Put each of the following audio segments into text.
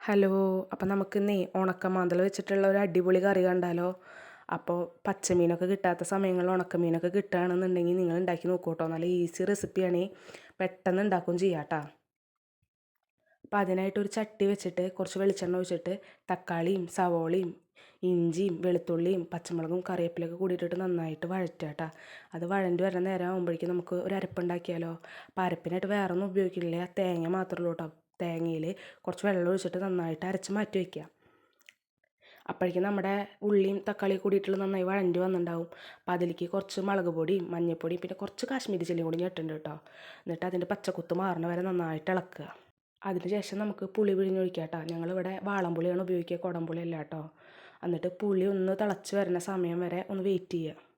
Hello. അപ്പം നമുക്കിന്നേ ഉണക്കമാന്തൽ വെച്ചിട്ടുള്ള ഒരു അടിപൊളി കറി കണ്ടാലോ? അപ്പോൾ പച്ചമീനൊക്കെ കിട്ടാത്ത സമയങ്ങളിൽ ഉണക്കമീനൊക്കെ കിട്ടുകയാണെന്നുണ്ടെങ്കിൽ നിങ്ങൾ ഉണ്ടാക്കി നോക്കൂ കേട്ടോ. നല്ല ഈസി റെസിപ്പിയാണേ, പെട്ടെന്ന് ഉണ്ടാക്കുകയും ചെയ്യാം കേട്ടോ. അപ്പോൾ അതിനായിട്ടൊരു ചട്ടി വെച്ചിട്ട് കുറച്ച് വെളിച്ചെണ്ണ ഒഴിച്ചിട്ട് തക്കാളിയും സവോളയും ഇഞ്ചിയും വെളുത്തുള്ളിയും പച്ചമുളകും കറിവേപ്പിലൊക്കെ കൂടിയിട്ടിട്ട് നന്നായിട്ട് വഴറ്റുക കേട്ടോ. അത് വഴണ്ടി വരുന്ന നേരം ആകുമ്പോഴേക്കും നമുക്ക് ഒരു അരപ്പുണ്ടാക്കിയാലോ? അപ്പോൾ അരപ്പിനായിട്ട് വേറെ ഒന്നും ഉപയോഗിക്കില്ല, തേങ്ങ മാത്രമേ ഉള്ളൂ കേട്ടോ. തേങ്ങയിൽ കുറച്ച് വെള്ളം ഒഴിച്ചിട്ട് നന്നായിട്ട് അരച്ച് മാറ്റി വയ്ക്കുക. അപ്പോഴേക്കും നമ്മുടെ ഉള്ളിയും തക്കാളിയും കൂടിയിട്ടുള്ള നന്നായി വഴണ്ടി വന്നിട്ടുണ്ടാവും. അപ്പോൾ അതിലേക്ക് കുറച്ച് മുളക് പൊടിയും മഞ്ഞൾപ്പൊടിയും പിന്നെ കുറച്ച് കാശ്മീരി ചില്ലിയും കൂടി ഞെട്ടുണ്ട് കേട്ടോ. എന്നിട്ട് അതിൻ്റെ പച്ചക്കുത്ത് മാറണ വരെ നന്നായിട്ട് ഇളക്കുക. അതിന് ശേഷം നമുക്ക് പുളി പിഴിഞ്ഞൊഴിക്കാം കേട്ടോ. ഞങ്ങളിവിടെ വാളംപുളിയാണ് ഉപയോഗിക്കുക, കുടംപുളി അല്ല കേട്ടോ. എന്നിട്ട് പുളി ഒന്ന് തിളച്ച് വരുന്ന സമയം വരെ ഒന്ന് വെയിറ്റ് ചെയ്യുക.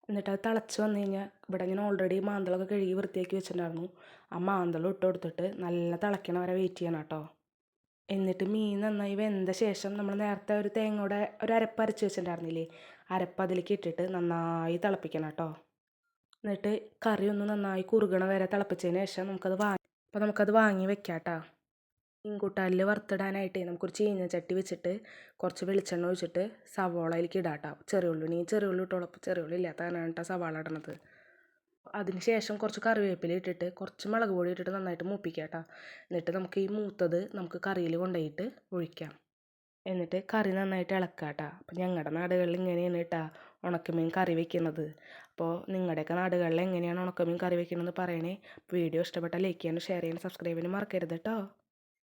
എന്നിട്ട് അത് തിളച്ച് വന്നു കഴിഞ്ഞാൽ ഇവിടെ ഞാൻ ഓൾറെഡി മാന്തളൊക്കെ കഴുകി വൃത്തിയാക്കി വെച്ചിട്ടുണ്ടായിരുന്നു. ആ മാന്തളം ഇട്ട് കൊടുത്തിട്ട് നല്ല തിളയ്ക്കണ വരെ വെയിറ്റ് ചെയ്യണം കേട്ടോ. എന്നിട്ട് മീൻ നന്നായി വെന്ത ശേഷം നമ്മൾ നേരത്തെ ഒരു തേങ്ങയുടെ ഒരു അരപ്പ് അരച്ച് വെച്ചിട്ടുണ്ടായിരുന്നില്ലേ, അരപ്പ് അതിലേക്ക് ഇട്ടിട്ട് നന്നായി തിളപ്പിക്കണം കേട്ടോ. എന്നിട്ട് കറി ഒന്ന് നന്നായി കുറുകണ വരെ തിളപ്പിച്ചതിന് ശേഷം നമുക്കത് വാങ്ങി വെക്കാം കേട്ടോ. മീൻകൂട്ടാനിൽ വറുത്തിടാനായിട്ട് നമുക്കൊരു ചീനച്ചട്ടി വെച്ചിട്ട് കുറച്ച് വെളിച്ചെണ്ണ ഒഴിച്ചിട്ട് സവാള അതിലേക്ക് ഇടാം കേട്ടോ. ചെറിയ ഉള്ളി ഇട്ടോളൂ. ചെറിയ ഉള്ളി ഇല്ലാത്ത കാരണമാണ് കേട്ടോ സവാള ഇടണത്. അതിന് ശേഷം കുറച്ച് കറിവേപ്പില ഇട്ടിട്ട് കുറച്ച് മുളക് പൊടി ഇട്ടിട്ട് നന്നായിട്ട് മൂപ്പിക്കുക കേട്ടോ. എന്നിട്ട് നമുക്ക് ഈ മൂത്തത് നമുക്ക് കറിയിൽ കൊണ്ടുപോയിട്ട് ഒഴിക്കാം. എന്നിട്ട് കറി നന്നായിട്ട് ഇളക്കുക കേട്ടോ. അപ്പം ഞങ്ങളുടെ നാടുകളിൽ ഇങ്ങനെയാണ് കേട്ടോ ഉണക്കമീൻ കറി വെക്കുന്നത്. അപ്പോൾ നിങ്ങളുടെയൊക്കെ നാടുകളിൽ എങ്ങനെയാണ് ഉണക്കമീൻ കറി വെക്കണമെന്ന് പറയണേ. വീഡിയോ ഇഷ്ടപ്പെട്ടാൽ ലൈക്ക് ചെയ്യാനും ഷെയർ ചെയ്യാനും സബ്സ്ക്രൈബ് ചെയ്യാനും മറക്കരുത് കേട്ടോ.